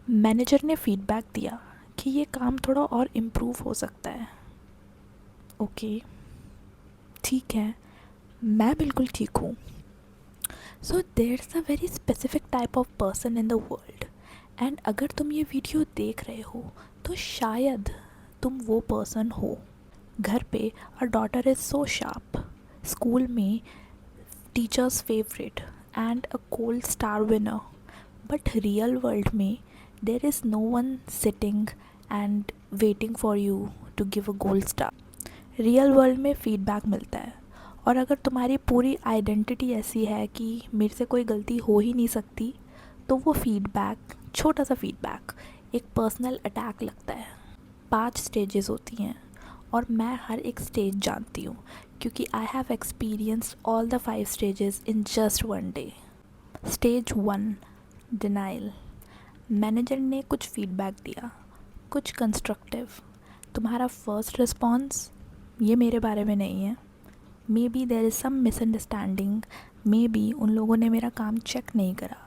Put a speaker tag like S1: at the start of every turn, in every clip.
S1: Manager ने feedback दिया कि ये काम थोड़ा और इम्प्रूव हो सकता है। ओके, ठीक है, मैं बिल्कुल ठीक हूँ। So there's a very specific type of person in the world, and अगर तुम ये वीडियो देख रहे हो तो शायद तुम वो पर्सन हो। घर पे a daughter is so sharp, school में teachers favourite and a gold star winner, but real world में there is no one sitting and waiting for you to give a gold star. Real world में feedback मिलता है, और अगर तुम्हारी पूरी identity ऐसी है कि मेरे से कोई गलती हो ही नहीं सकती, तो वो फीडबैक, छोटा सा फीडबैक, एक पर्सनल अटैक लगता है। 5 स्टेजेस होती हैं, और मैं हर एक स्टेज जानती हूँ क्योंकि I have experienced all the 5 stages in just one day. Stage 1, denial. Manager ने कुछ फीडबैक दिया, कुछ कंस्ट्रक्टिव। तुम्हारा फर्स्ट रिस्पॉन्स, ये मेरे बारे में नहीं है, may be there is some misunderstanding, may be उन लोगों ने मेरा काम चेक नहीं करा,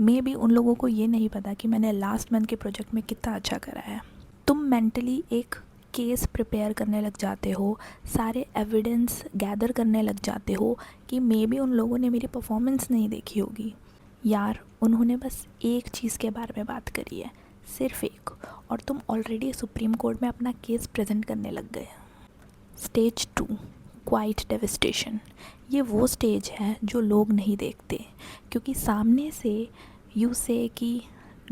S1: मे बी उन लोगों को ये नहीं पता कि मैंने लास्ट मंथ के प्रोजेक्ट में कितना अच्छा करा है। तुम मेंटली एक केस प्रिपेयर करने लग जाते हो, सारे एविडेंस गैदर करने लग जाते हो कि मे बी उन लोगों ने मेरी परफॉर्मेंस नहीं देखी होगी। यार, उन्होंने बस एक चीज़ के बारे में बात करी है, सिर्फ एक, और तुम ऑलरेडी सुप्रीम कोर्ट में अपना केस प्रेजेंट करने लग गए। Stage 2, quite devastation. ये वो स्टेज है जो लोग नहीं देखते, क्योंकि सामने से यू से कि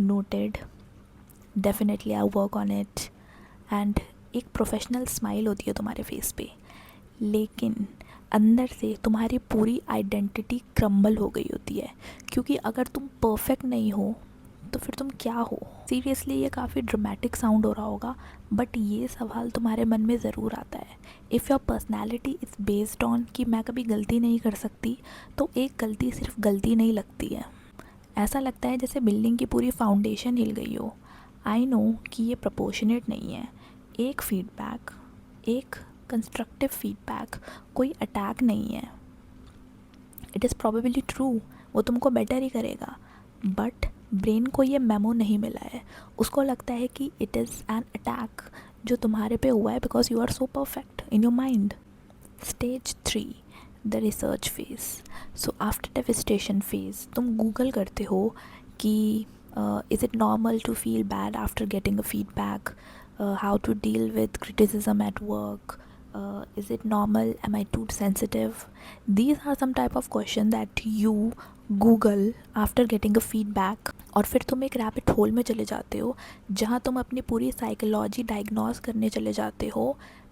S1: noted, definitely I work on it, and एक प्रोफेशनल स्माइल होती है तुम्हारे फेस पे, लेकिन अंदर से तुम्हारी पूरी आइडेंटिटी क्रम्बल हो गई होती है, क्योंकि अगर तुम परफेक्ट नहीं हो तो फिर तुम क्या हो। सीरियसली ये काफ़ी ड्रामेटिक साउंड हो रहा होगा, बट ये सवाल तुम्हारे मन में ज़रूर आता है। If your personality is based on कि मैं कभी गलती नहीं कर सकती, तो एक गलती सिर्फ गलती नहीं लगती है, ऐसा लगता है जैसे बिल्डिंग की पूरी फाउंडेशन हिल गई हो। आई नो कि ये प्रोपोर्शनेट नहीं है। एक फीडबैक, एक कंस्ट्रक्टिव फीडबैक कोई अटैक नहीं है। इट इज़ प्रॉबेबली ट्रू, वो तुमको बेटर ही करेगा, बट ब्रेन को ये मेमो नहीं मिला है। उसको लगता है कि इट इज़ एन अटैक जो तुम्हारे पे हुआ है because you are so perfect in your mind. Stage 3, the research phase. So after devastation phase तुम गूगल करते हो कि is it normal to feel bad after getting a feedback, how to deal with criticism at work, is it normal, am I too sensitive? These are some type of question that you google after getting a feedback, और फिर तुम एक rabbit hole में चले जाते हो जहाँ तुम अपनी पूरी साइकोलॉजी डायग्नोस करने चले जाते हो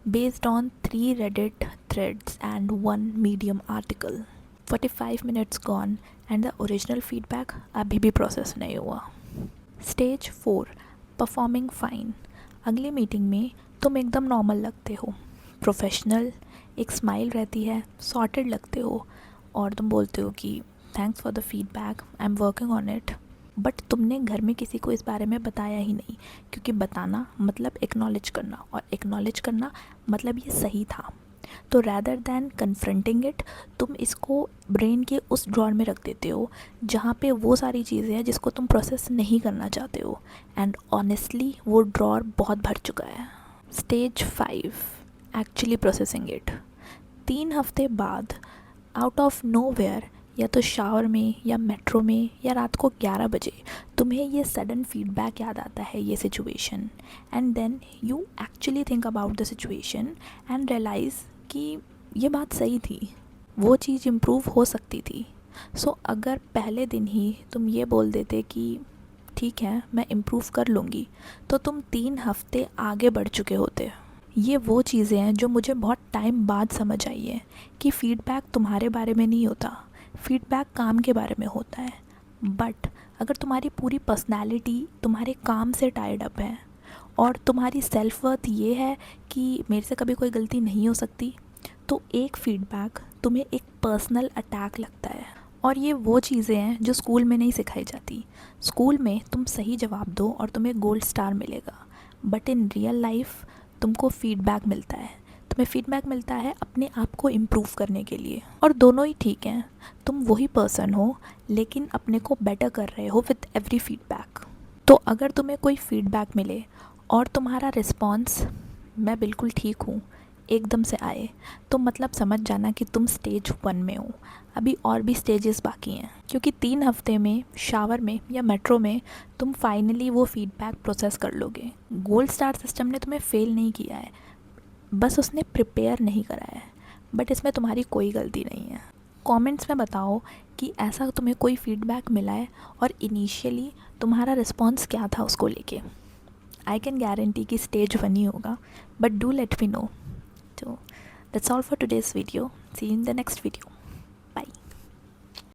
S1: based on 3 Reddit threads and 1 medium article. 45 minutes gone and the original feedback अभी भी प्रोसेस नहीं हुआ। Stage 4, performing fine. अगली मीटिंग में तुम एकदम नॉर्मल लगते हो, प्रोफेशनल, एक स्माइल रहती है, सॉर्टेड लगते हो, और तुम बोलते हो कि thanks for the feedback, I am working on it. But तुमने घर में किसी को इस बारे में बताया ही नहीं, क्योंकि बताना मतलब एक्नॉलेज करना, और एक्नॉलेज करना मतलब ये सही था। तो रैदर दैन कन्फ्रंटिंग इट, तुम इसको ब्रेन के उस ड्रॉर में रख देते हो जहाँ पे वो सारी चीज़ें हैं जिसको तुम प्रोसेस नहीं करना चाहते हो, एंड ऑनेस्टली वो ड्रॉर बहुत भर चुका है। Stage 5, actually processing it. 3 हफ्ते बाद आउट ऑफ नोवेयर, या तो शावर में या मेट्रो में या रात को 11 बजे तुम्हें ये सडन फीडबैक याद आता है, ये situation, and then you actually think about the situation and realise कि ये बात सही थी, वो चीज़ इम्प्रूव हो सकती थी। सो अगर पहले दिन ही तुम ये बोल देते कि ठीक है मैं इम्प्रूव कर लूँगी, तो तुम 3 हफ्ते आगे बढ़ चुके होते। ये वो चीज़ें हैं जो मुझे बहुत टाइम बाद समझ आई है कि फ़ीडबैक तुम्हारे बारे में नहीं होता, फ़ीडबैक काम के बारे में होता है। बट अगर तुम्हारी पूरी पर्सनैलिटी तुम्हारे काम से टाइड अप है, और तुम्हारी सेल्फ वर्थ ये है कि मेरे से कभी कोई गलती नहीं हो सकती, तो एक फ़ीडबैक तुम्हें एक पर्सनल अटैक लगता है। और ये वो चीज़ें हैं जो स्कूल में नहीं सिखाई जाती। स्कूल में तुम सही जवाब दो और तुम्हें गोल्ड स्टार मिलेगा, बट इन रियल लाइफ तुमको फ़ीडबैक मिलता है, तुम्हें फ़ीडबैक मिलता है अपने आप को इम्प्रूव करने के लिए। और दोनों ही ठीक हैं, तुम वही पर्सन हो लेकिन अपने को बेटर कर रहे हो विद एवरी फीडबैक। तो अगर तुम्हें कोई फीडबैक मिले और तुम्हारा रिस्पॉन्स मैं बिल्कुल ठीक हूँ एकदम से आए, तो मतलब समझ जाना कि तुम स्टेज 1 में हो। अभी और भी स्टेजेस बाकी हैं, क्योंकि 3 हफ्ते में शावर में या मेट्रो में तुम फाइनली वो फीडबैक प्रोसेस कर लोगे। गोल्ड स्टार सिस्टम ने तुम्हें फेल नहीं किया है, बस उसने प्रिपेयर नहीं कराया है। बट इसमें तुम्हारी कोई गलती नहीं है। कमेंट्स में बताओ कि ऐसा तुम्हें कोई फीडबैक मिला है और इनिशियली तुम्हारा रिस्पॉन्स क्या था उसको लेके। आई कैन गारंटी कि स्टेज 1 ही होगा, but do let me know. So that's all for today's video. See you in the next video.